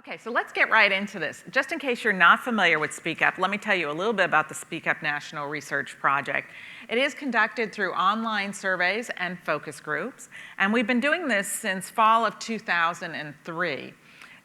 Okay, so let's get right into this. Just in case you're not familiar with Speak Up, let me tell you a little bit about the Speak Up National Research Project. It is conducted through online surveys and focus groups, and we've been doing this since fall of 2003.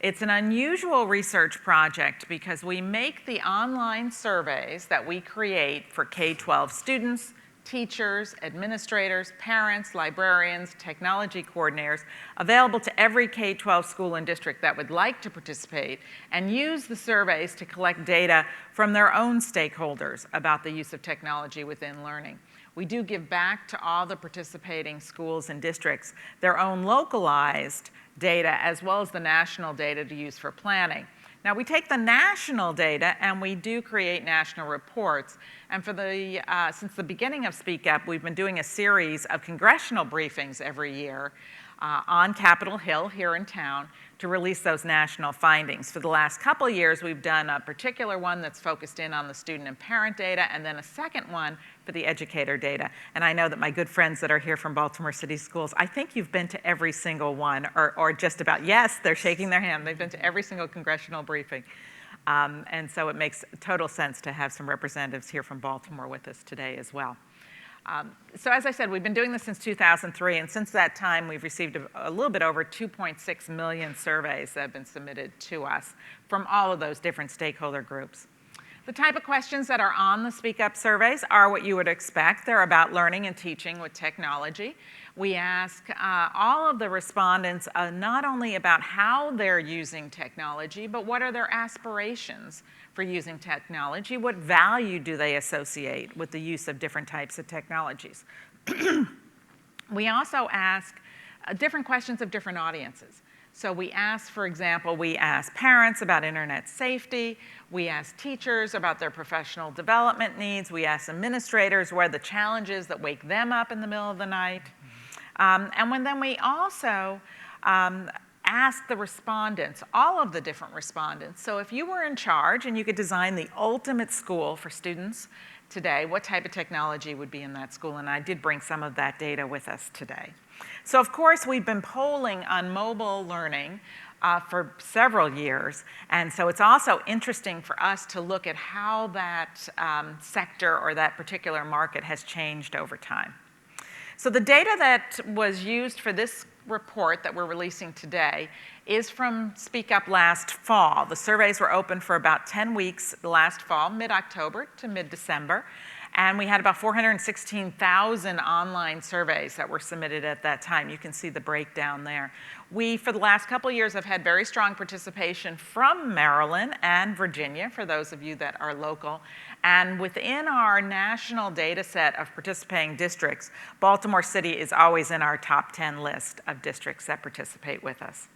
It's an unusual research project because we make the online surveys that we create for K-12 students, teachers, administrators, parents, librarians, technology coordinators, available to every K-12 school and district that would like to participate and use the surveys to collect data from their own stakeholders about the use of technology within learning. We do give back to all the participating schools and districts their own localized data as well as the national data to use for planning. Now, we take the national data and we do create national reports. And for since the beginning of Speak Up, we've been doing a series of congressional briefings every year on Capitol Hill here in town to release those national findings. For the last couple of years, we've done a particular one that's focused in on the student and parent data, and then a second one for the educator data. And I know that my good friends that are here from Baltimore City Schools, I think you've been to every single one, or just about. Yes, they're shaking their hand. They've been to every single congressional briefing. And so it makes total sense to have some representatives here from Baltimore with us today as well. So as I said, we've been doing this since 2003, and since that time we've received a little bit over 2.6 million surveys that have been submitted to us from all of those different stakeholder groups. The type of questions that are on the Speak Up surveys are what you would expect. They're about learning and teaching with technology. We ask all of the respondents not only about how they're using technology, but what are their aspirations for using technology? What value do they associate with the use of different types of technologies? We also ask different questions of different audiences. So we ask, for example, we ask parents about internet safety. We ask teachers about their professional development needs. We ask administrators what are the challenges that wake them up in the middle of the night. And then we also ask the respondents, all of the different respondents. So if you were in charge and you could design the ultimate school for students today, what type of technology would be in that school? And I did bring some of that data with us today. So of course, we've been polling on mobile learning for several years. And so it's also interesting for us to look at how that sector or that particular market has changed over time. So the data that was used for this report that we're releasing today is from Speak Up last fall. The surveys were open for about 10 weeks last fall, mid-October to mid-December. And we had about 416,000 online surveys that were submitted at that time. You can see the breakdown there. We, for the last couple of years, have had very strong participation from Maryland and Virginia, for those of you that are local. And within our national data set of participating districts, Baltimore City is always in our top 10 list of districts that participate with us.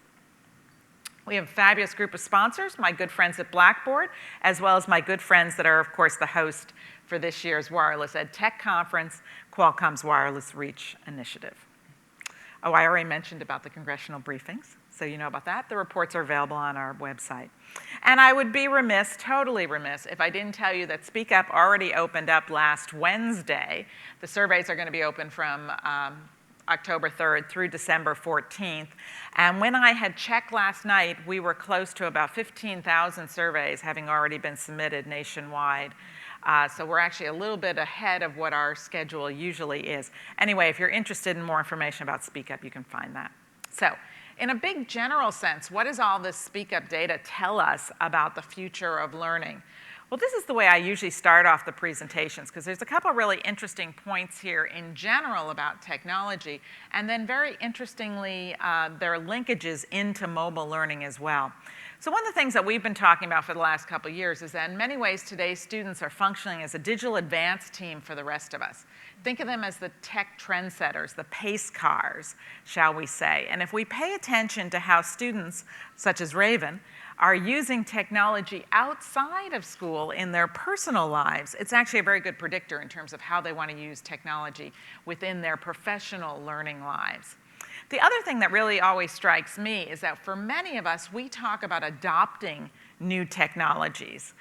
We have a fabulous group of sponsors, my good friends at Blackboard, as well as my good friends that are, of course, the host for this year's Wireless EdTech Conference, Qualcomm's Wireless Reach Initiative. Oh, I already mentioned about the congressional briefings, so you know about that. The reports are available on our website. And I would be remiss, totally remiss, if I didn't tell you that Speak Up already opened up last Wednesday. The surveys are going to be open from October 3rd through December 14th. And when I had checked last night, we were close to about 15,000 surveys having already been submitted nationwide. So we're actually a little bit ahead of what our schedule usually is. Anyway, if you're interested in more information about Speak Up, you can find that. So in a big general sense, what does all this Speak Up data tell us about the future of learning? Well, this is the way I usually start off the presentations, because there's a couple really interesting points here in general about technology, and then very interestingly, there are linkages into mobile learning as well. So one of the things that we've been talking about for the last couple of years is that in many ways today's students are functioning as a digital advance team for the rest of us. Think of them as the tech trendsetters, the pace cars, shall we say. And if we pay attention to how students, such as Raven, are using technology outside of school in their personal lives, it's actually a very good predictor in terms of how they want to use technology within their professional learning lives. The other thing that really always strikes me is that for many of us, we talk about adopting new technologies.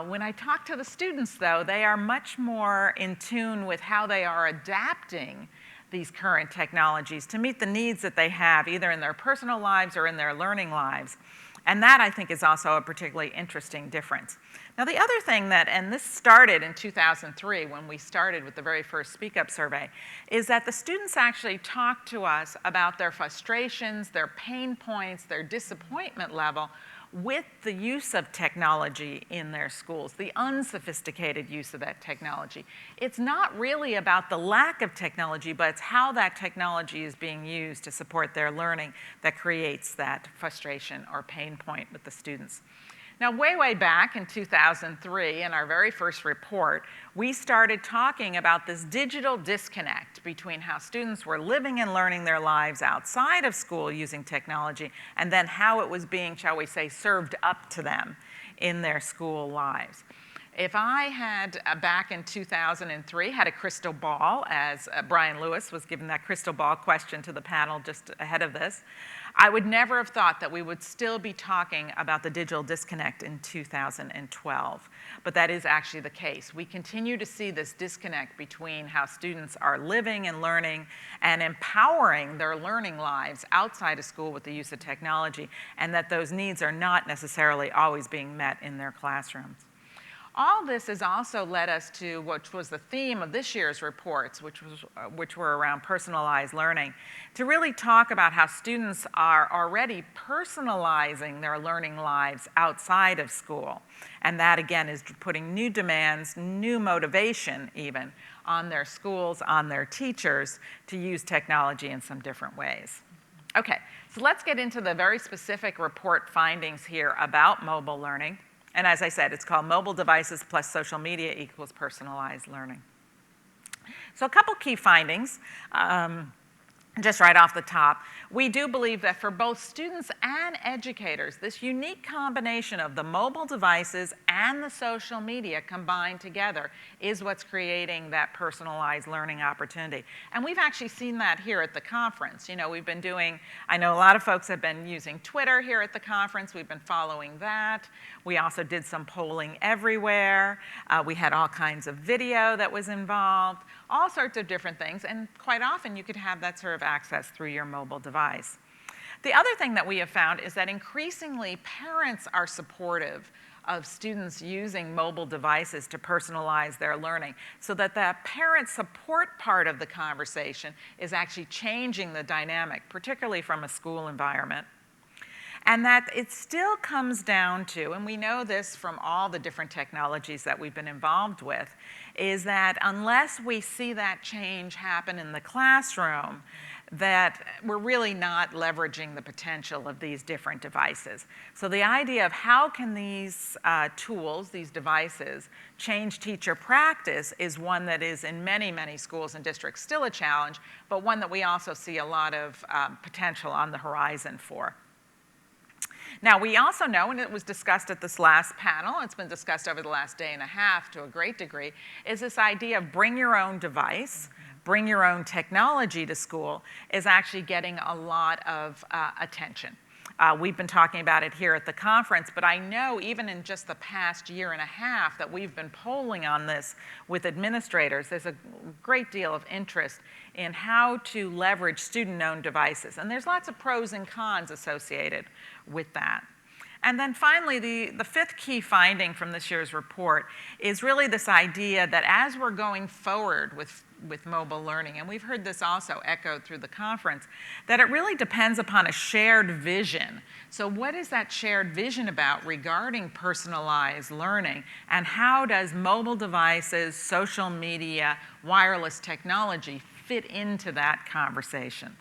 When I talk to the students, though, they are much more in tune with how they are adapting these current technologies to meet the needs that they have, either in their personal lives or in their learning lives. And that, I think, is also a particularly interesting difference. Now, the other thing that, and this started in 2003 when we started with the very first Speak Up survey, is that the students actually talked to us about their frustrations, their pain points, their disappointment level with the use of technology in their schools, the unsophisticated use of that technology. It's not really about the lack of technology, but it's how that technology is being used to support their learning that creates that frustration or pain point with the students. Now, way back in 2003, in our very first report, we started talking about this digital disconnect between how students were living and learning their lives outside of school using technology, and then how it was being, shall we say, served up to them in their school lives. If I had, back in 2003, had a crystal ball, as Brian Lewis was given that crystal ball question to the panel just ahead of this, I would never have thought that we would still be talking about the digital disconnect in 2012. But that is actually the case. We continue to see this disconnect between how students are living and learning and empowering their learning lives outside of school with the use of technology, and that those needs are not necessarily always being met in their classrooms. All this has also led us to, which was the theme of this year's reports, which were around personalized learning, to really talk about how students are already personalizing their learning lives outside of school. And that, again, is putting new demands, new motivation even, on their schools, on their teachers to use technology in some different ways. Okay, so let's get into the very specific report findings here about mobile learning. And as I said, it's called Mobile Devices plus Social Media equals Personalized Learning. So a couple key findings, just right off the top. We do believe that for both students and educators, this unique combination of the mobile devices and the social media combined together is what's creating that personalized learning opportunity. And we've actually seen that here at the conference. You know, we've been doing, I know a lot of folks have been using Twitter here at the conference. We've been following that. We also did some polling everywhere. We had all kinds of video that was involved, all sorts of different things. And quite often you could have that sort of access through your mobile device. The other thing that we have found is that increasingly parents are supportive of students using mobile devices to personalize their learning, so that the parent support part of the conversation is actually changing the dynamic, particularly from a school environment. And that it still comes down to, and we know this from all the different technologies that we've been involved with, is that unless we see that change happen in the classroom, that we're really not leveraging the potential of these different devices. So the idea of how can these tools, these devices, change teacher practice is one that is in many schools and districts still a challenge, but one that we also see a lot of potential on the horizon for. Now, we also know, and it was discussed at this last panel, it's been discussed over the last day and a half to a great degree, is this idea of bring your own device, bring your own technology to school is actually getting a lot of attention. We've been talking about it here at the conference, but I know even in just the past year and a half that we've been polling on this with administrators, there's a great deal of interest in how to leverage student-owned devices. And there's lots of pros and cons associated with that. And then finally, the fifth key finding from this year's report is really this idea that as we're going forward with mobile learning, and we've heard this also echoed through the conference, that it really depends upon a shared vision. So what is that shared vision about regarding personalized learning, and how does mobile devices, social media, wireless technology fit into that conversation?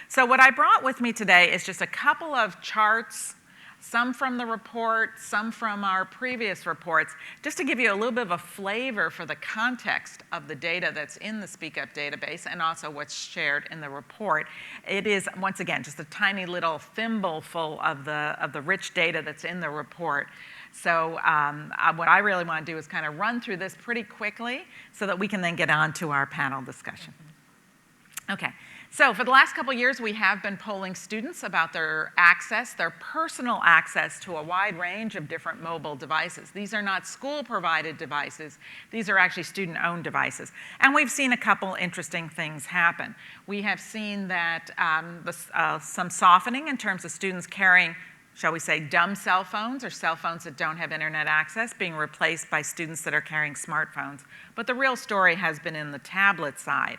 So what I brought with me today is just a couple of charts, some from the report, some from our previous reports, just to give you a little bit of a flavor for the context of the data that's in the Speak Up database and also what's shared in the report. It is, once again, just a tiny little thimbleful of the rich data that's in the report. So what I really want to do is kind of run through this pretty quickly so that we can then get on to our panel discussion. Okay. So for the last couple of years, we have been polling students about their access, their personal access to a wide range of different mobile devices. These are not school-provided devices. These are actually student-owned devices. And we've seen a couple interesting things happen. We have seen that some softening in terms of students carrying shall we say, dumb cell phones or cell phones that don't have internet access being replaced by students that are carrying smartphones. But the real story has been in the tablet side.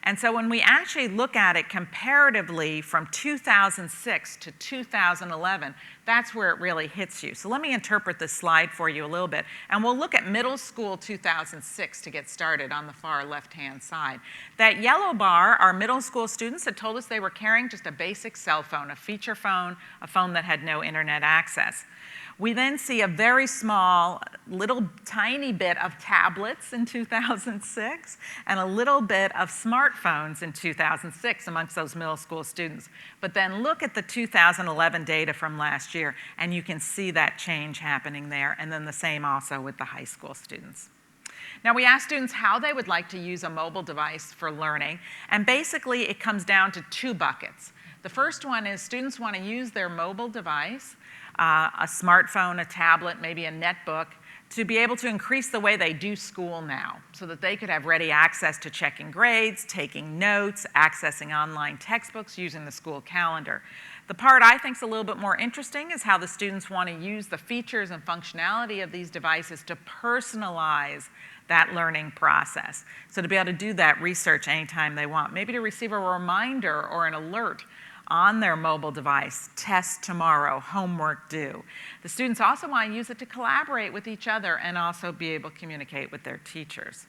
And so when we actually look at it comparatively from 2006 to 2011, that's where it really hits you. So let me interpret this slide for you a little bit. And we'll look at middle school 2006 to get started on the far left-hand side. That yellow bar are middle school students that told us they were carrying just a basic cell phone, a feature phone, a phone that had no internet access. We then see a very small, little tiny bit of tablets in 2006 and a little bit of smartphones in 2006 amongst those middle school students. But then look at the 2011 data from last year, and you can see that change happening there, and then the same also with the high school students. Now, we asked students how they would like to use a mobile device for learning, and basically it comes down to two buckets. The first one is students want to use their mobile device, a smartphone, a tablet, maybe a netbook, to be able to increase the way they do school now so that they could have ready access to checking grades, taking notes, accessing online textbooks, using the school calendar. The part I think is a little bit more interesting is how the students want to use the features and functionality of these devices to personalize that learning process. So to be able to do that research anytime they want, maybe to receive a reminder or an alert on their mobile device, test tomorrow, homework due. The students also want to use it to collaborate with each other and also be able to communicate with their teachers.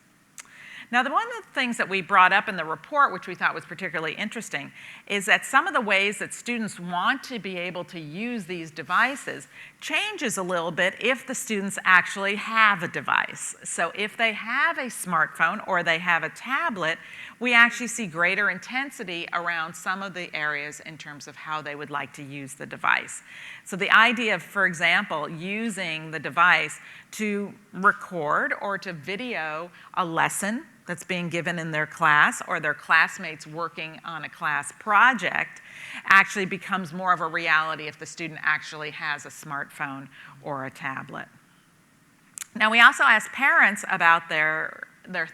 Now, one of the things that we brought up in the report, which we thought was particularly interesting, is that some of the ways that students want to be able to use these devices changes a little bit if the students actually have a device. So if they have a smartphone or they have a tablet, we actually see greater intensity around some of the areas in terms of how they would like to use the device. So the idea of, for example, using the device to record or to video a lesson that's being given in their class or their classmates working on a class project actually becomes more of a reality if the student actually has a smartphone or a tablet. Now, we also asked parents about their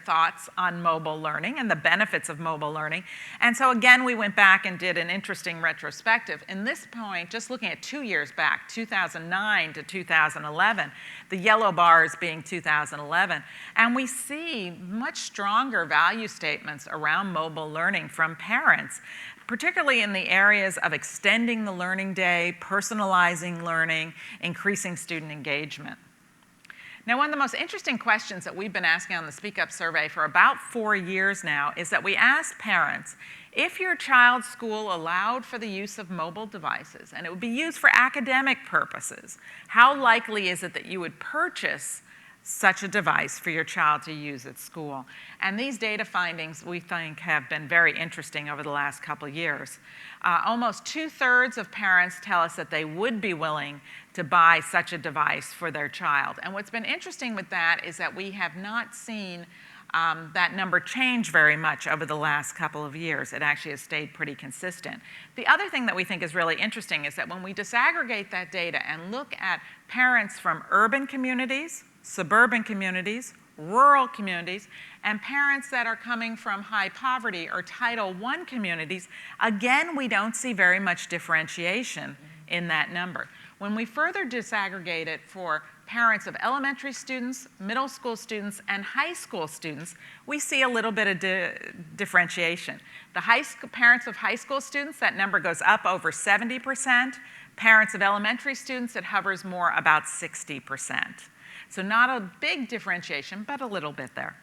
thoughts on mobile learning and the benefits of mobile learning. And so again, we went back and did an interesting retrospective. In this point, just looking at 2 years back, 2009 to 2011, the yellow bars being 2011, and we see much stronger value statements around mobile learning from parents, particularly in the areas of extending the learning day, personalizing learning, increasing student engagement. Now, one of the most interesting questions that we've been asking on the Speak Up survey for about 4 years now is that we asked parents, if your child's school allowed for the use of mobile devices and it would be used for academic purposes, how likely is it that you would purchase such a device for your child to use at school? And these data findings, we think, have been very interesting over the last couple years. Almost 2/3 of parents tell us that they would be willing to buy such a device for their child. And what's been interesting with that is that we have not seen that number change very much over the last couple of years. It actually has stayed pretty consistent. The other thing that we think is really interesting is that when we disaggregate that data and look at parents from urban communities, suburban communities, rural communities, and parents that are coming from high poverty or Title I communities, again, we don't see very much differentiation in that number. When we further disaggregate it for parents of elementary students, middle school students, and high school students, we see a little bit of differentiation. The parents of high school students, that number goes up over 70%. Parents of elementary students, it hovers more about 60%. So not a big differentiation, but a little bit there.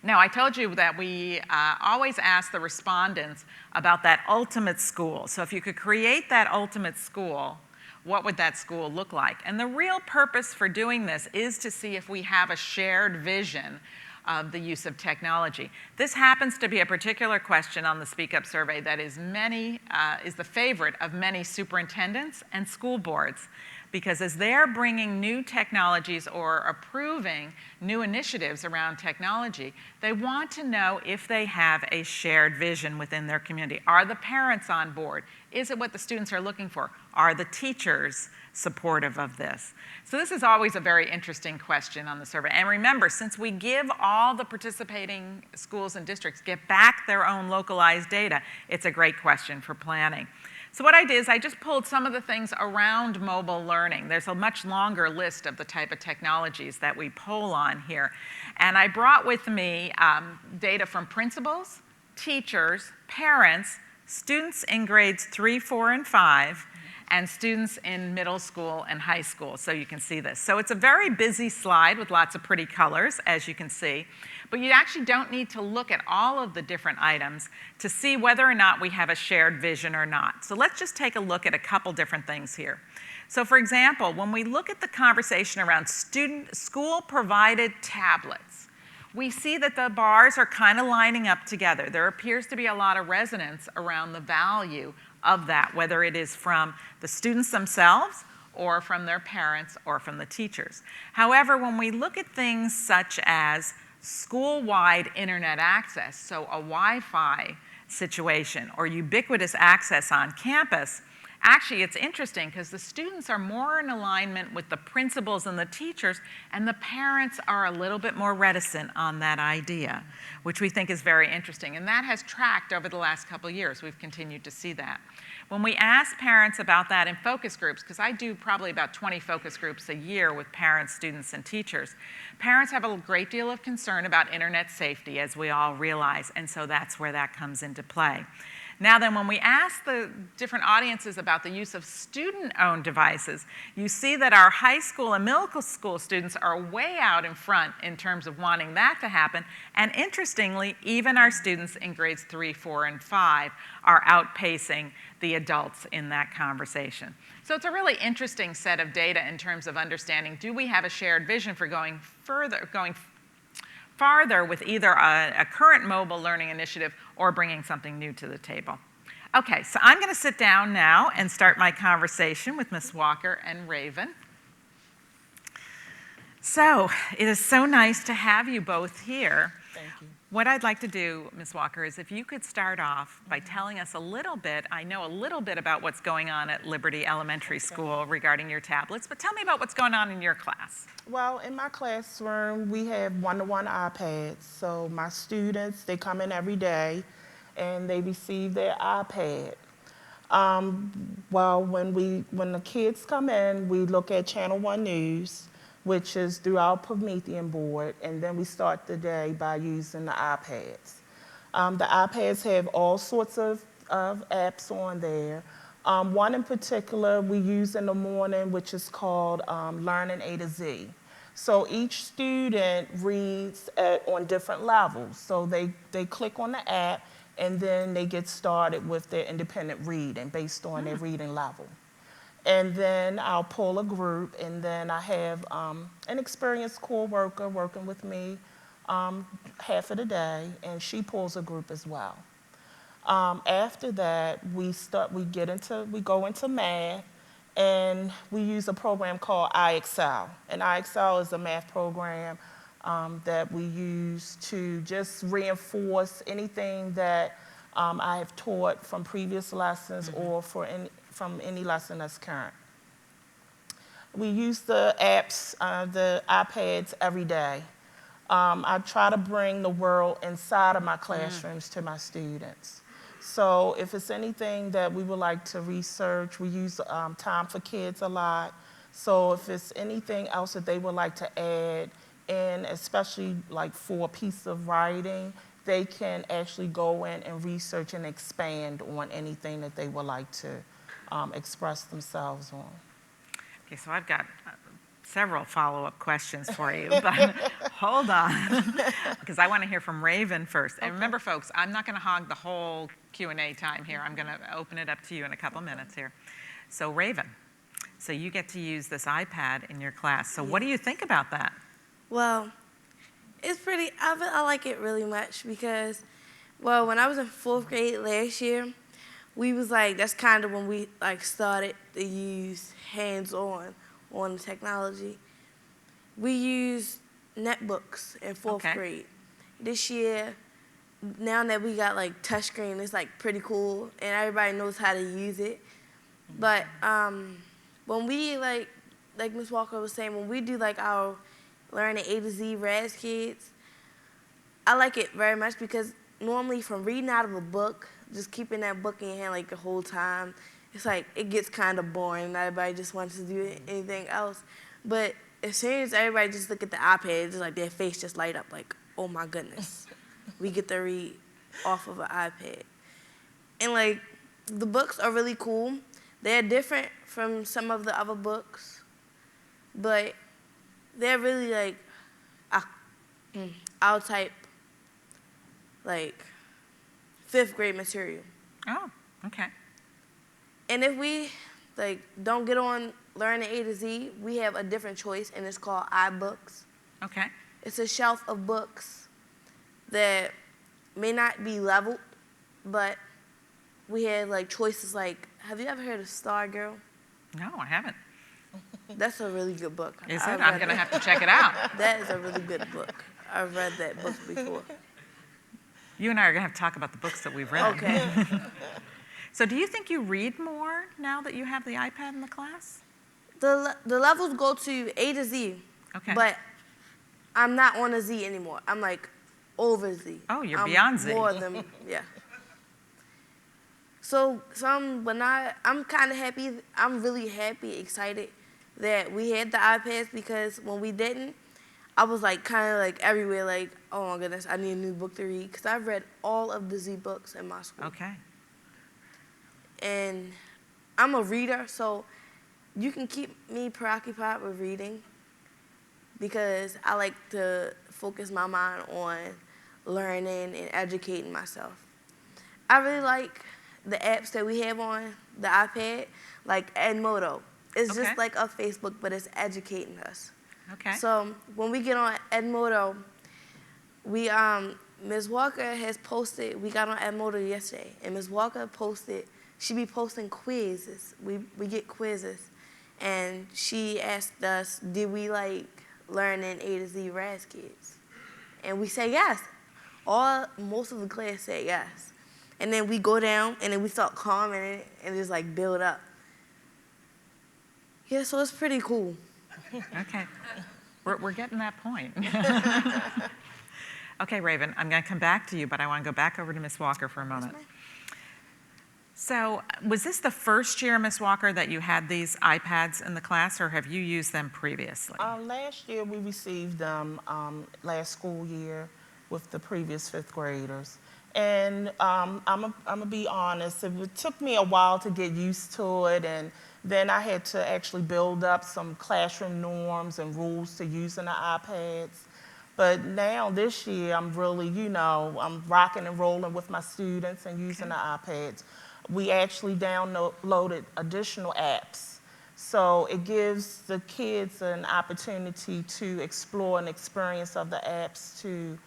Now, I told you that we always ask the respondents about that ultimate school. So if you could create that ultimate school, what would that school look like? And the real purpose for doing this is to see if we have a shared vision of the use of technology. This happens to be a particular question on the Speak Up survey that is the favorite of many superintendents and school boards, because as they're bringing new technologies or approving new initiatives around technology, they want to know if they have a shared vision within their community. Are the parents on board? Is it what the students are looking for? Are the teachers supportive of this? So this is always a very interesting question on the survey. And remember, since we give all the participating schools and districts get back their own localized data, it's a great question for planning. So what I did is I just pulled some of the things around mobile learning. There's a much longer list of the type of technologies that we poll on here. And I brought with me data from principals, teachers, parents, students in grades 3, 4, and 5, and students in middle school and high school, so you can see this. So it's a very busy slide with lots of pretty colors, as you can see. But you actually don't need to look at all of the different items to see whether or not we have a shared vision or not. So let's just take a look at a couple different things here. So for example, when we look at the conversation around school-provided tablets, we see that the bars are kind of lining up together. There appears to be a lot of resonance around the value of that, whether it is from the students themselves or from their parents or from the teachers. However, when we look at things such as school-wide internet access, so a Wi-Fi situation, or ubiquitous access on campus, actually it's interesting because the students are more in alignment with the principals and the teachers, and the parents are a little bit more reticent on that idea, which we think is very interesting. And that has tracked over the last couple of years. We've continued to see that. When we ask parents about that in focus groups, because I do probably about 20 focus groups a year with parents, students, and teachers, parents have a great deal of concern about internet safety, as we all realize, and so that's where that comes into play. Now then, when we ask the different audiences about the use of student-owned devices, you see that our high school and middle school students are way out in front in terms of wanting that to happen. And interestingly, even our students in grades 3, 4, and 5 are outpacing the adults in that conversation. So it's a really interesting set of data in terms of understanding, do we have a shared vision for going farther with either a current mobile learning initiative or bringing something new to the table. Okay, so I'm going to sit down now and start my conversation with Ms. Walker and Raven. So it is so nice to have you both here. Thank you. What I'd like to do, Ms. Walker, is if you could start off by telling us a little bit, I know a little bit about what's going on at Liberty Elementary School regarding your tablets, but tell me about what's going on in your class. Well, in my classroom, we have one-to-one iPads. So my students, they come in every day and they receive their iPad. Well, when the kids come in, we look at Channel 1 News, which is through our Promethean board, and then we start the day by using the iPads. The iPads have all sorts of apps on there. One in particular we use in the morning, which is called Learning A to Z. So each student reads on different levels. So they click on the app, and then they get started with their independent reading based on their reading level. And then I'll pull a group, and then I have an experienced core worker working with me half of the day, and she pulls a group as well. After that, we go into math, and we use a program called iExcel. And iExcel is a math program that we use to just reinforce anything that I have taught from previous lessons or from any lesson that's current. We use the apps, the iPads every day. I try to bring the world inside of my classrooms to my students. So if it's anything that we would like to research, we use Time for Kids a lot. So if it's anything else that they would like to add in, especially like for a piece of writing, they can actually go in and research and expand on anything that they would like to express themselves on. Okay, so I've got several follow-up questions for you, but hold on, because I want to hear from Raven first. And remember, folks, I'm not going to hog the whole Q&A time here. I'm going to open it up to you in a couple minutes here. So Raven, so you get to use this iPad in your class. So what do you think about that? Well, it's I like it really much because, well, when I was in 4th grade last year, we was like, that's kind of when we like started to use hands-on on the technology. We used netbooks in 4th grade. This year, now that we got like touchscreen, it's like pretty cool and everybody knows how to use it. But when we like Ms. Walker was saying, when we do like our Learning A to Z RAS Kids, I like it very much because normally from reading out of a book, just keeping that book in your hand like the whole time, it's like it gets kind of boring and everybody just wants to do anything else. But as soon as everybody just look at the iPad, it's like their face just light up like, oh my goodness, we get to read off of an iPad. And like the books are really cool. They're different from some of the other books, but they're really like our type, like 5th grade material. Oh, okay. And if we like don't get on learning A to Z, we have a different choice, and it's called iBooks. Okay. It's a shelf of books that may not be leveled, but we have like choices like, have you ever heard of Stargirl? No, I haven't. That's a really good book. Is it? I'm going to have to check it out. That is a really good book. I've read that book before. You and I are going to have to talk about the books that we've read. Okay. So do you think you read more now that you have the iPad in the class? The levels go to A to Z. Okay. But I'm not on a Z anymore. I'm like over Z. Oh, you're beyond Z. More than, yeah. So I'm kind of happy. I'm really happy, excited that we had the iPads, because when we didn't, I was like kind of like everywhere, like, oh my goodness, I need a new book to read, because I've read all of the Z books in my school. Okay. And I'm a reader, so you can keep me preoccupied with reading, because I like to focus my mind on learning and educating myself. I really like the apps that we have on the iPad, like Edmodo. It's just like a Facebook, but it's educating us. Okay. So when we get on Edmodo, Ms. Walker has posted, we got on Edmodo yesterday, and Ms. Walker posted, she be posting quizzes. We get quizzes. And she asked us, did we like learning A to Z Raz Kids? And we say yes. Most of the class said yes. And then we go down, and then we start commenting it, and just like build up. Yeah, so it's pretty cool. Okay. We're getting that point. Okay, Raven, I'm going to come back to you, but I want to go back over to Ms. Walker for a moment. So was this the first year, Ms. Walker, that you had these iPads in the class, or have you used them previously? Last year we received them last school year with the previous 5th graders. And I'm gonna be honest, it took me a while to get used to it, and then I had to actually build up some classroom norms and rules to using the iPads. But now this year I'm really, I'm rocking and rolling with my students and using the iPads. We actually downloaded additional apps. So it gives the kids an opportunity to explore and experience of the apps to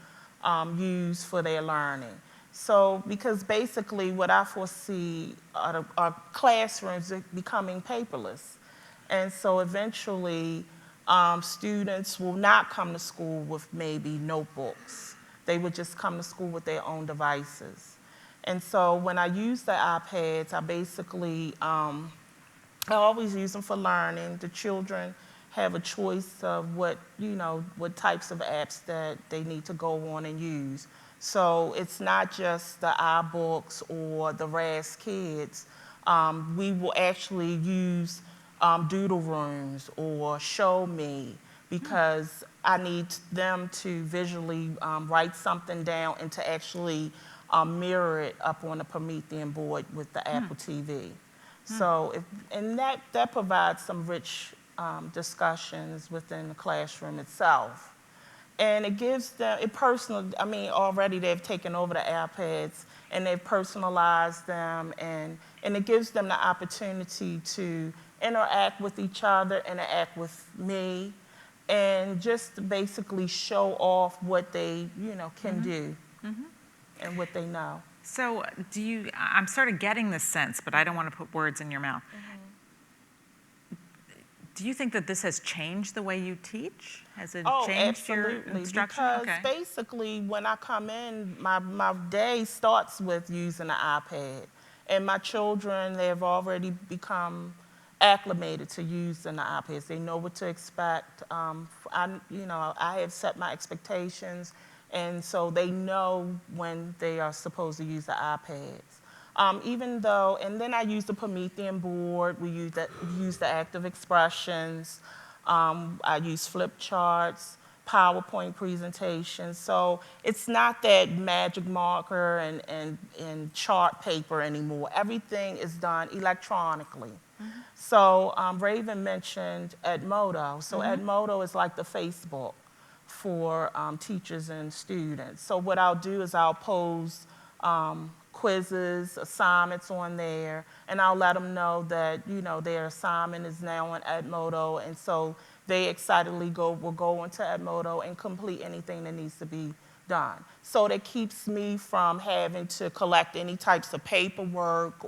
use for their learning. So, because basically what I foresee are classrooms becoming paperless. And so eventually students will not come to school with maybe notebooks. They would just come to school with their own devices. And so when I use the iPads, I basically, I always use them for learning. The children have a choice of what types of apps that they need to go on and use. So it's not just the iBooks or the Raz Kids. We will actually use doodle rooms or show me, because I need them to visually write something down and to actually mirror it up on the Promethean board with the Apple TV. So, that provides some rich discussions within the classroom itself. And it gives them, already they've taken over the iPads and they've personalized them, and it gives them the opportunity to interact with each other, interact with me, and just basically show off what they, can do and what they know. So I'm sort of getting this sense, but I don't want to put words in your mouth. Do you think that this has changed the way you teach? Has it changed your instruction? Because basically when I come in, my day starts with using the iPad. And my children, they have already become acclimated to using the iPads. They know what to expect. I have set my expectations, and so they know when they are supposed to use the iPads. Even though, and then I use the Promethean board, we use the active expressions, I use flip charts, PowerPoint presentations. So it's not that magic marker and chart paper anymore. Everything is done electronically. So Raven mentioned Edmodo. So Edmodo is like the Facebook for teachers and students. So what I'll do is I'll pose quizzes, assignments on there, and I'll let them know that, you know, their assignment is now on Edmodo, and so they excitedly will go into Edmodo and complete anything that needs to be done. So that keeps me from having to collect any types of paperwork,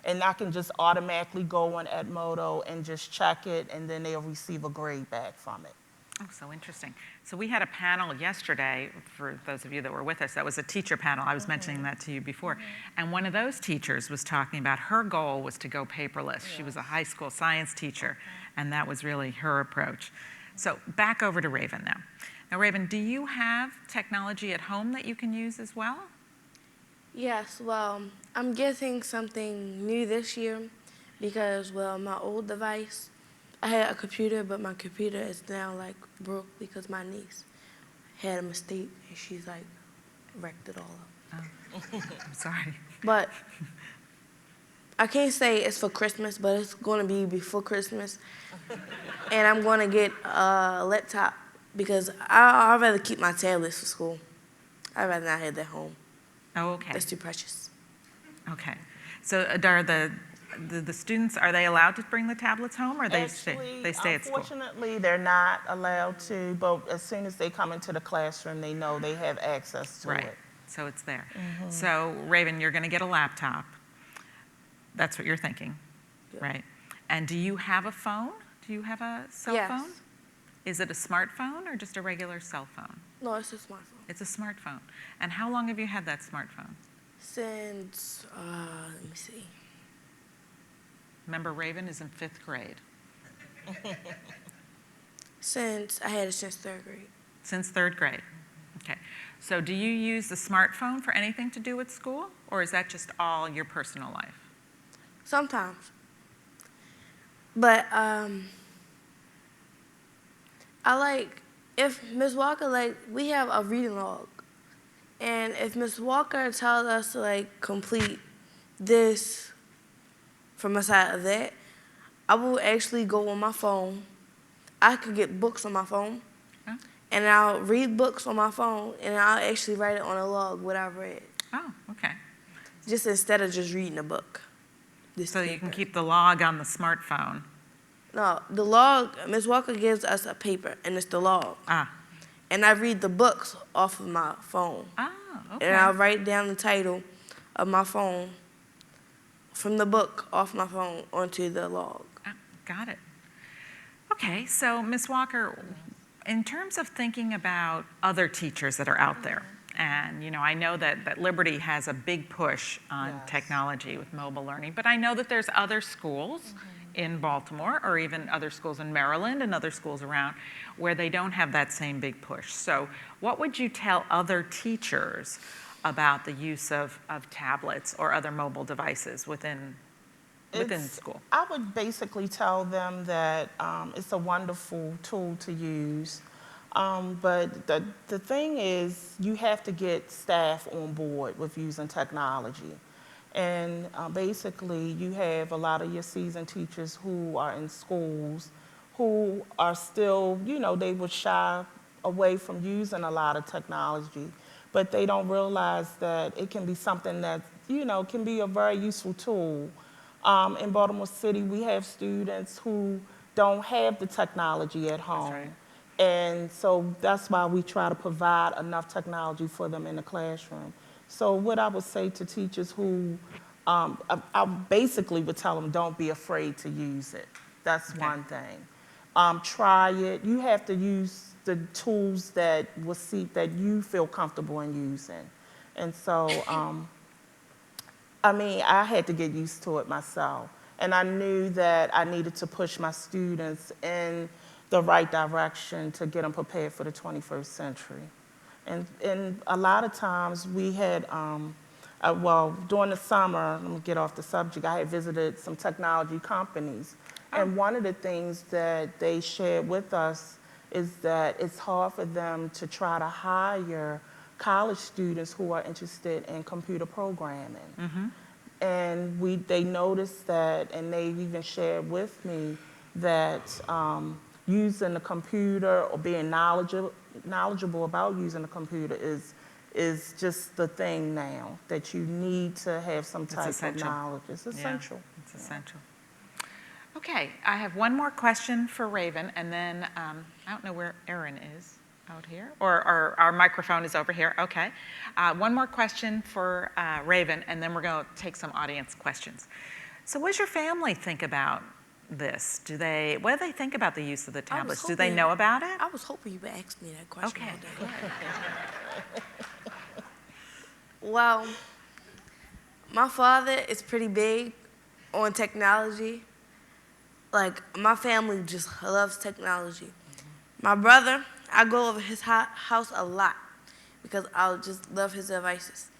and I can just automatically go on Edmodo and just check it, and then they'll receive a grade back from it. Oh, so interesting. So we had a panel yesterday, for those of you that were with us, that was a teacher panel. I was mentioning that to you before. And one of those teachers was talking about her goal was to go paperless. She was a high school science teacher, and that was really her approach. So back over to Raven now. Now, Raven, do you have technology at home that you can use as well? Yes, well, I'm getting something new this year because, well, my old device, I had a computer, but my computer is now like broke because my niece had a mistake and she's like wrecked it all up. Oh. I'm sorry. But I can't say it's for Christmas, but it's going to be before Christmas. And I'm going to get a laptop because I'd rather keep my tablets for school. I'd rather not have that home. Oh, okay. That's too precious. Okay. So are the students, are they allowed to bring the tablets home, or they stay at school? Unfortunately, they're not allowed to, but as soon as they come into the classroom, they know they have access to it. So it's there. So Raven, you're going to get a laptop. That's what you're thinking, right? And do you have a phone? Do you have a cell phone? Is it a smartphone or just a regular cell phone? No, it's a smartphone. It's a smartphone. And how long have you had that smartphone? Since, let me see. Remember, Raven is in 5th grade. Since I had it since 3rd grade. Since 3rd grade. Okay. So do you use the smartphone for anything to do with school, or is that just all your personal life? Sometimes. But I like, if Ms. Walker, like, we have a reading log. And if Ms. Walker tells us to, like, complete this from a side of that, I will actually go on my phone. I could get books on my phone. Oh. And I'll read books on my phone, and I'll actually write it on a log, what I read. Oh, okay. Just instead of just reading a book. So you can keep the log on the smartphone. No, the log, Ms. Walker gives us a paper, and it's the log. Ah. And I read the books off of my phone. Oh, okay. And I'll write down the title of my phone from the book off my phone onto the log. Oh, got it. Okay, so Ms. Walker, in terms of thinking about other teachers that are out there, and you know, I know that Liberty has a big push on technology with mobile learning, but I know that there's other schools in Baltimore, or even other schools in Maryland and other schools around, where they don't have that same big push. So what would you tell other teachers about the use of tablets or other mobile devices within school? I would basically tell them that it's a wonderful tool to use, but the thing is, you have to get staff on board with using technology. And basically, you have a lot of your seasoned teachers who are in schools who are still, you know, they would shy away from using a lot of technology, but they don't realize that it can be something that, you know, can be a very useful tool. In Baltimore City, we have students who don't have the technology at home. That's right. And so that's why we try to provide enough technology for them in the classroom. So what I would say to teachers who, I basically would tell them, don't be afraid to use it. That's one thing. Try it. You have to use the tools that you feel comfortable in using. And so, I mean, I had to get used to it myself. And I knew that I needed to push my students in the right direction to get them prepared for the 21st century. And a lot of times we had well, during the summer, let me get off the subject, I had visited some technology companies. And one of the things that they shared with us is that it's hard for them to try to hire college students who are interested in computer programming. And they noticed that, and they even shared with me that using the computer or being knowledgeable about using the computer is just the thing now, that you need to have some type of knowledge. It's essential. Yeah, it's essential. Okay, I have one more question for Raven, and then I don't know where Erin is. Out here, or our microphone is over here. Okay, one more question for Raven, and then we're going to take some audience questions. So, what does your family think about this? What do they think about the use of the tablets? Do they know about it? I was hoping you would ask me that question. Okay. Well, my father is pretty big on technology. Like, my family just loves technology. My brother, I go over his house a lot because I just love his devices.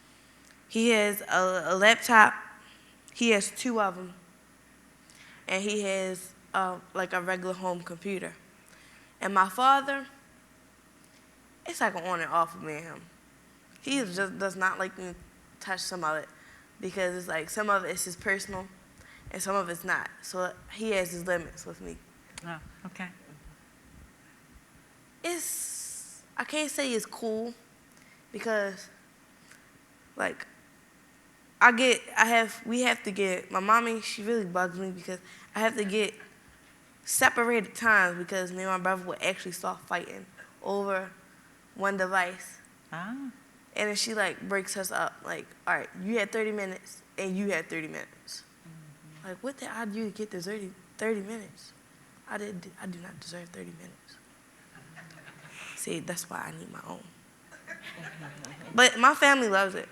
He has a laptop. He has 2 of them. And he has like a regular home computer. And my father, it's like an on and off with me and him. He just does not like me to touch some of it because it's like some of it's his personal and some of it's not. So he has his limits with me. Oh, okay. I can't say it's cool because, like, we have to get, my mommy, she really bugs me because I have to get separated times because me and my brother would actually start fighting over one device. Ah. And then she, like, breaks us up. Like, all right, you had 30 minutes and you had 30 minutes. Like, what did I do to get the 30 minutes? I do not deserve 30 minutes. See, that's why I need my own. But my family loves it.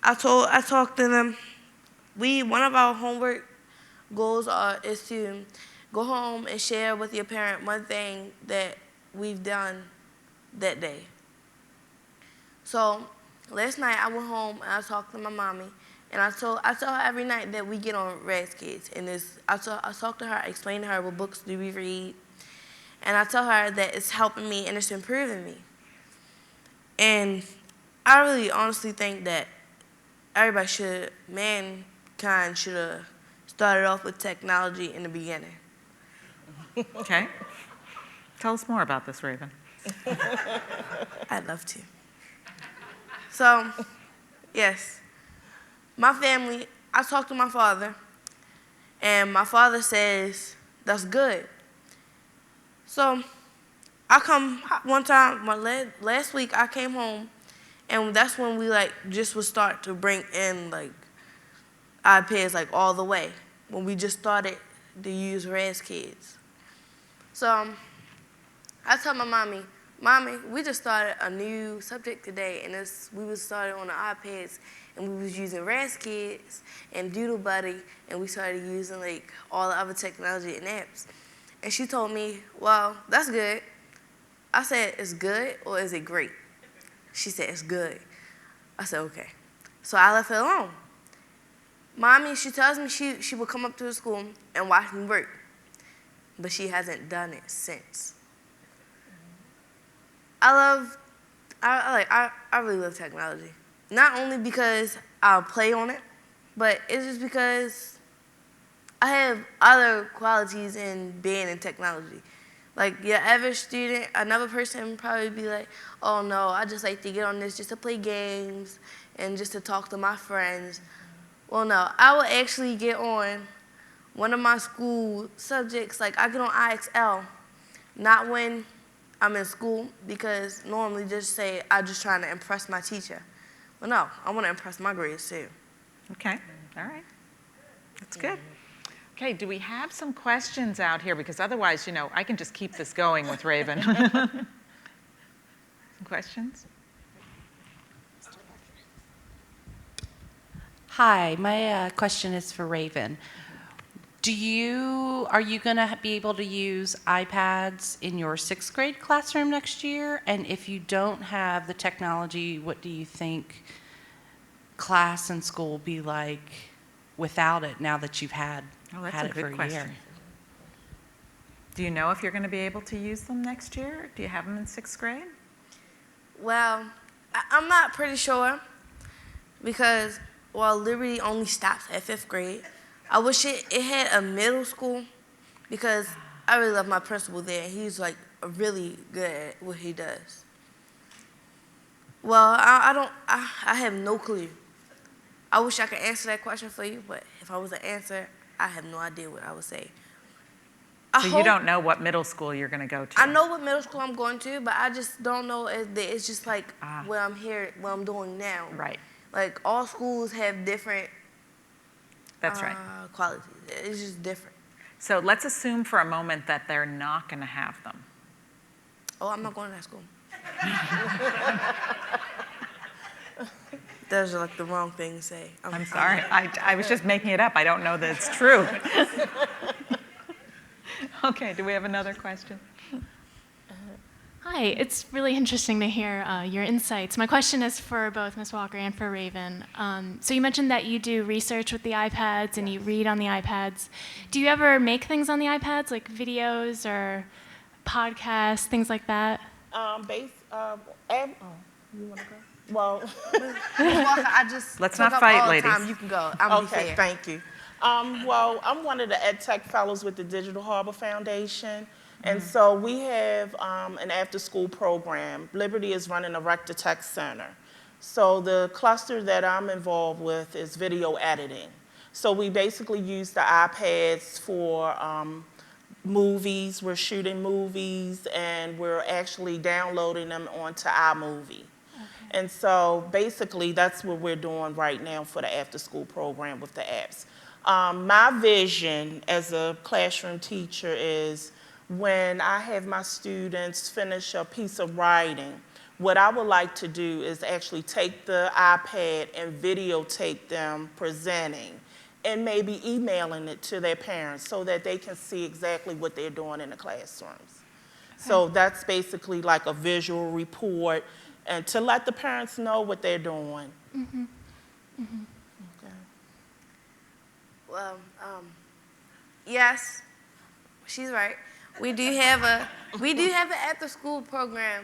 I talked to them. One of our homework goals is to go home and share with your parent one thing that we've done that day. So last night I went home and I talked to my mommy, and I tell her every night that we get on Raz Kids, and I talk to her, I explain to her what books do we read. And I tell her that it's helping me and it's improving me. And I really honestly think that mankind should have started off with technology in the beginning. Okay. Tell us more about this, Raven. I'd love to. So, yes, my family, I talked to my father, and my father says, that's good. So I come one time, last week I came home, and that's when we just would start to bring in iPads all the way, when we just started to use Raz Kids. So I tell my Mommy, we just started a new subject today, and we was started on the iPads, and we was using Raz Kids and Doodle Buddy, and we started using all the other technology and apps. And she told me, well, that's good. I said, it's good or is it great? She said, it's good. I said, okay. So I left her alone. Mommy, she tells me she will come up to the school and watch me work, but she hasn't done it since. I really love technology. Not only because I'll play on it, but it's just because I have other qualities in being in technology. Your average student, another person would probably be like, oh no, I just like to get on this just to play games and just to talk to my friends. Well, no, I will actually get on one of my school subjects, I get on IXL, not when I'm in school, because normally just say I'm just trying to impress my teacher. Well, no, I want to impress my grades too. Okay, all right. That's good. Okay, do we have some questions out here? Because otherwise, I can just keep this going with Raven. Some questions? Hi, my question is for Raven. Are you going to be able to use iPads in your 6th grade classroom next year? And if you don't have the technology, what do you think class in school be like without it now that you've had Oh, that's had a it for good a question. year? Do you know if you're going to be able to use them next year? Do you have them in 6th grade? Well, I'm not pretty sure because, well, Liberty only stops at 5th grade. I wish it had a middle school because I really love my principal there. He's like really good at what he does. Well, I have no clue. I wish I could answer that question for you, but if I was to answer, I have no idea what I would say. So you don't know what middle school you're going to go to? I know what middle school I'm going to, but I just don't know if it's just like what I'm doing now. Right. Like all schools have different That's right. qualities. It's just different. So let's assume for a moment that they're not going to have them. Oh, I'm not going to that school. That's like the wrong thing to say. I'm sorry. I was just making it up. I don't know that it's true. Okay, do we have another question? Hi, it's really interesting to hear your insights. My question is for both Ms. Walker and for Raven. So you mentioned that you do research with the iPads and you read on the iPads. Do you ever make things on the iPads, like videos or podcasts, things like that? You want to go? Well, Ms. Walker, I just Let's took not up fight, all the ladies. time. You can go. I'm okay, fair. thank you. Well, I'm one of the EdTech fellows with the Digital Harbor Foundation. And so we have an after-school program. Liberty is running a Rector Tech Center. So the cluster that I'm involved with is video editing. So we basically use the iPads for movies. We're shooting movies, and we're actually downloading them onto iMovie. And so basically that's what we're doing right now for the after-school program with the apps. My vision as a classroom teacher is when I have my students finish a piece of writing, what I would like to do is actually take the iPad and videotape them presenting and maybe emailing it to their parents so that they can see exactly what they're doing in the classrooms. So that's basically like a visual report and to let the parents know what they're doing. Okay. Well, yes, she's right. We do have an after-school program,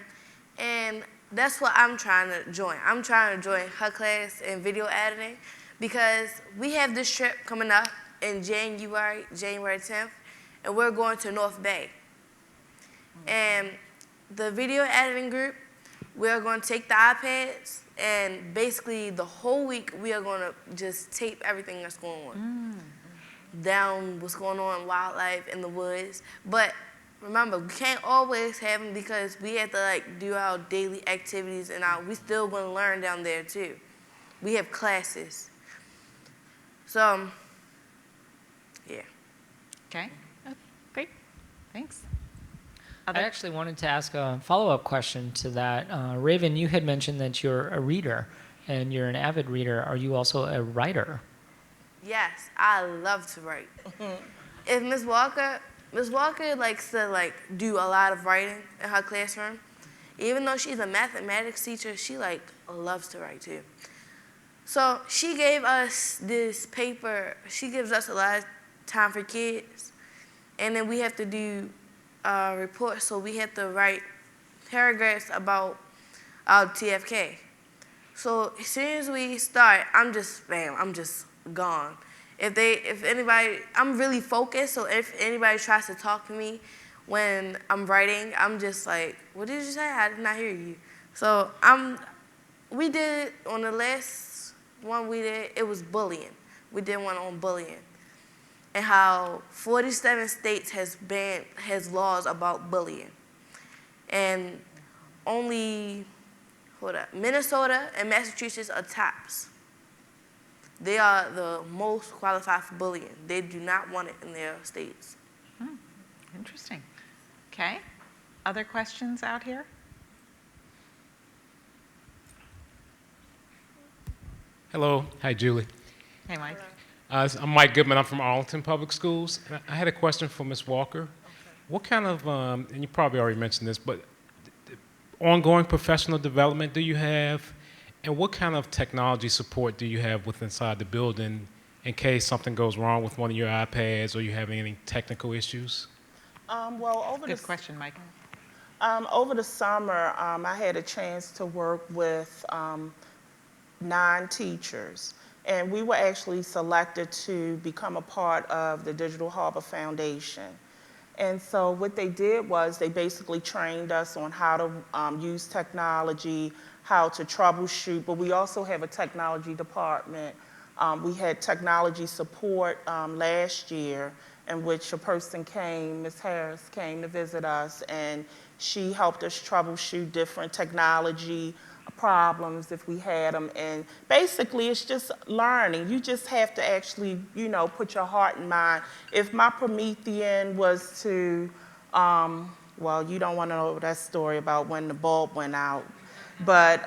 and that's what I'm trying to join. I'm trying to join her class in video editing because we have this trip coming up in January 10th, and we're going to North Bay. And the video editing group, we're going to take the iPads, and basically the whole week we are going to just tape everything that's going on. Down what's going on in wildlife in the woods. But remember, we can't always have them because we have to like do our daily activities and we still going to learn down there too. We have classes. So, yeah. Okay, Okay, great. thanks. I actually wanted to ask a follow-up question to that. Raven, you had mentioned that you're a reader and you're an avid reader. Are you also a writer? Yes, I love to write. If Ms. Walker likes to like do a lot of writing in her classroom. Even though she's a mathematics teacher, she like loves to write too. So she gave us this paper. She gives us a lot of time for kids, and then we have to do reports. So we have to write paragraphs about our TFK. So as soon as we start, I'm just gone. If anybody, I'm really focused, so if anybody tries to talk to me when I'm writing, I'm just like, what did you say? I did not hear you. So we did, on the last one we did, it was bullying. We did one on bullying and how 47 states has laws about bullying. And only, Minnesota and Massachusetts are tops. They are the most qualified for bullying. They do not want it in their states. Interesting. Okay, other questions out here? Hello. Hi, Julie. Hey, Mike. I'm Mike Goodman. I'm from Arlington Public Schools. And I had a question for Ms. Walker. Okay. What kind of, and you probably already mentioned this, but ongoing professional development do you have? And what kind of technology support do you have with inside the building in case something goes wrong with one of your iPads or you have any technical issues? Well, Good question, Mike. over the summer, I had a chance to work with 9 teachers, and we were actually selected to become a part of the Digital Harbor Foundation. And so what they did was they basically trained us on how to use technology, how to troubleshoot, but we also have a technology department. We had technology support last year, in which a person came, Ms. Harris came to visit us, and she helped us troubleshoot different technology problems if we had them. And basically, it's just learning. You just have to actually, put your heart and mind. If my Promethean was to, well, you don't want to know that story about when the bulb went out, but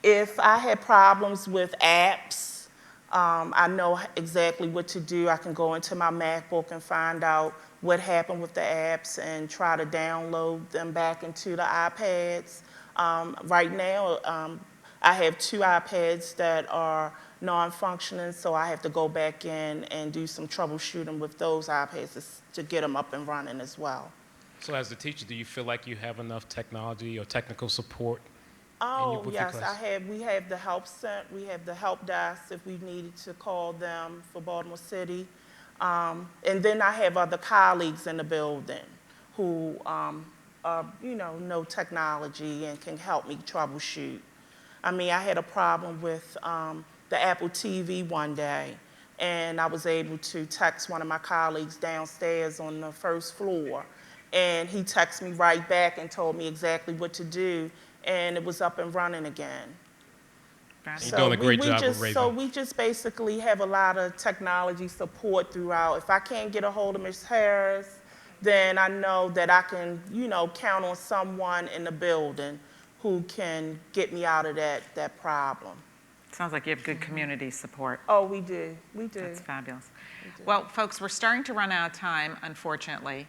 if I had problems with apps, I know exactly what to do. I can go into my MacBook and find out what happened with the apps and try to download them back into the iPads. Right now, I have 2 iPads that are non-functioning, so I have to go back in and do some troubleshooting with those iPads to get them up and running as well. So as a teacher, do you feel like you have enough technology or technical support Oh, with yes, your class? we have the help center, we have the help desk if we needed to call them for Baltimore City. And then I have other colleagues in the building who know technology and can help me troubleshoot. I mean, I had a problem with the Apple TV one day, and I was able to text one of my colleagues downstairs on the first floor, and he texted me right back and told me exactly what to do, and it was up and running again. You're doing a great job with Raven. So we just basically have a lot of technology support throughout. If I can't get a hold of Ms. Harris, then I know that I can, count on someone in the building who can get me out of that problem. Sounds like you have good community support. Oh, we do. That's fabulous. Well, folks, we're starting to run out of time, unfortunately.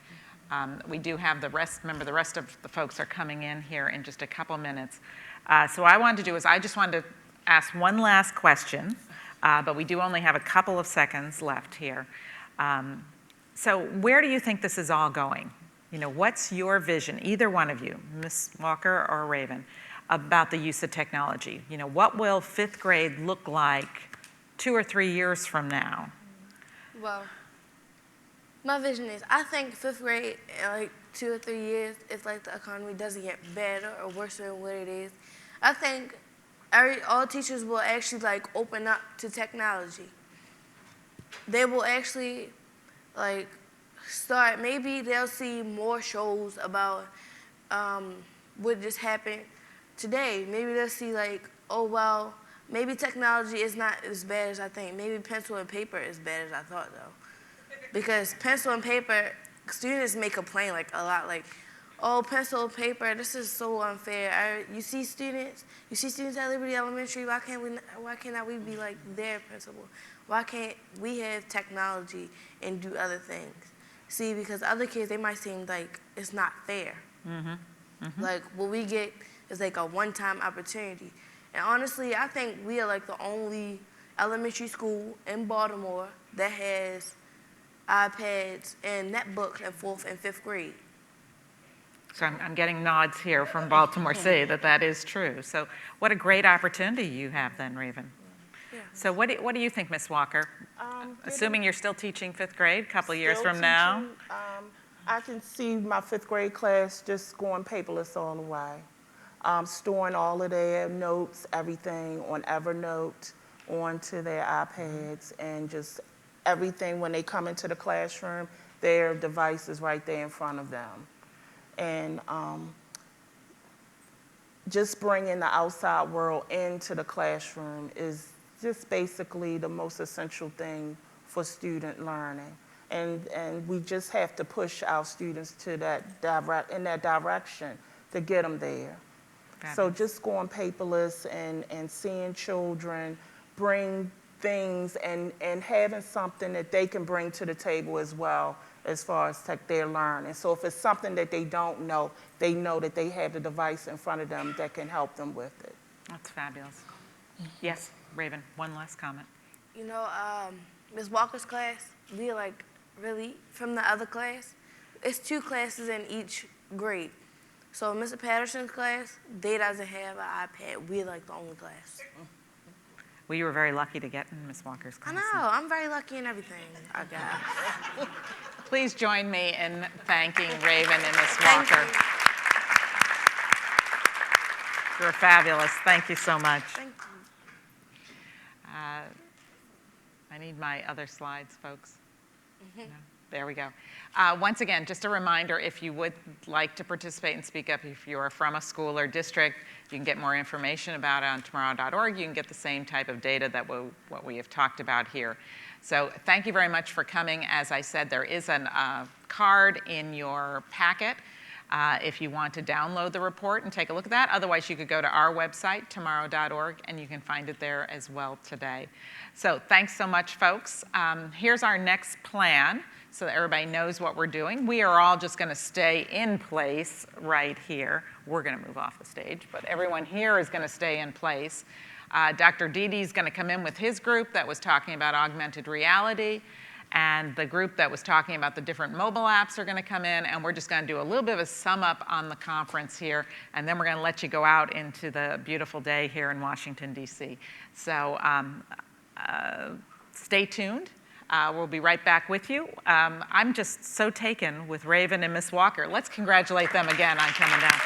We do have the rest, remember the rest of the folks are coming in here in just a couple minutes. So what I wanted to do is I just wanted to ask one last question, but we do only have a couple of seconds left here. So where do you think this is all going? What's your vision, either one of you, Ms. Walker or Raven, about the use of technology? What will 5th grade look like 2 or 3 years from now? Well, my vision is I think 5th grade in like 2 or 3 years, if like the economy doesn't get better or worse than what it is, I think all teachers will actually like open up to technology. They will actually like start, maybe they'll see more shows about what just happened today. Maybe they'll see like, oh well, maybe technology is not as bad as I think. Maybe pencil and paper is bad as I thought though. Because pencil and paper, students may complain like a lot, like, oh, pencil and paper, this is so unfair. You see students at Liberty Elementary, why cannot we be like their principal? Why can't we have technology and do other things? See, because other kids, they might seem like it's not fair. Like what we get is like a one-time opportunity. And honestly, I think we are like the only elementary school in Baltimore that has iPads and netbooks in 4th and 5th grade. So I'm getting nods here from Baltimore City that is true. So what a great opportunity you have then, Raven. Yeah. So what do you think, Ms. Walker? Assuming you're still teaching 5th grade a couple years from now? I can see my 5th grade class just going paperless all the way. Storing all of their notes, everything on Evernote, onto their iPads, and just everything when they come into the classroom, their device is right there in front of them. And just bringing the outside world into the classroom is just basically the most essential thing for student learning. And we just have to push our students to in that direction to get them there. So just going paperless and seeing children bring things and having something that they can bring to the table as well as far as their learning. So if it's something that they don't know, they know that they have the device in front of them that can help them with it. That's fabulous. Yes, Raven, one last comment. You know, Ms. Walker's class, we like really, from the other class, it's 2 classes in each grade. So Mr. Patterson's class, they doesn't have an iPad. We're like the only class. Well, you were very lucky to get in Ms. Walker's I class. know, I'm very lucky in everything I got. Please join me in thanking Raven and Ms. Thank Walker. you. You're fabulous. Thank you so much. Thank you. I need my other slides, folks. No? There we go. Once again, just a reminder, if you would like to participate and speak up, if you are from a school or district, you can get more information about it on tomorrow.org. You can get the same type of data that what we have talked about here. So thank you very much for coming. As I said, there is a card in your packet if you want to download the report and take a look at that. Otherwise, you could go to our website, tomorrow.org, and you can find it there as well today. So thanks so much, folks. Here's our next plan so that everybody knows what we're doing. We are all just going to stay in place right here. We're going to move off the stage, but everyone here is going to stay in place. Dr. Dede is going to come in with his group that was talking about augmented reality. And the group that was talking about the different mobile apps are going to come in, and we're just going to do a little bit of a sum up on the conference here, and then we're going to let you go out into the beautiful day here in Washington, D.C. So stay tuned. We'll be right back with you. I'm just so taken with Raven and Miss Walker. Let's congratulate them again on coming down.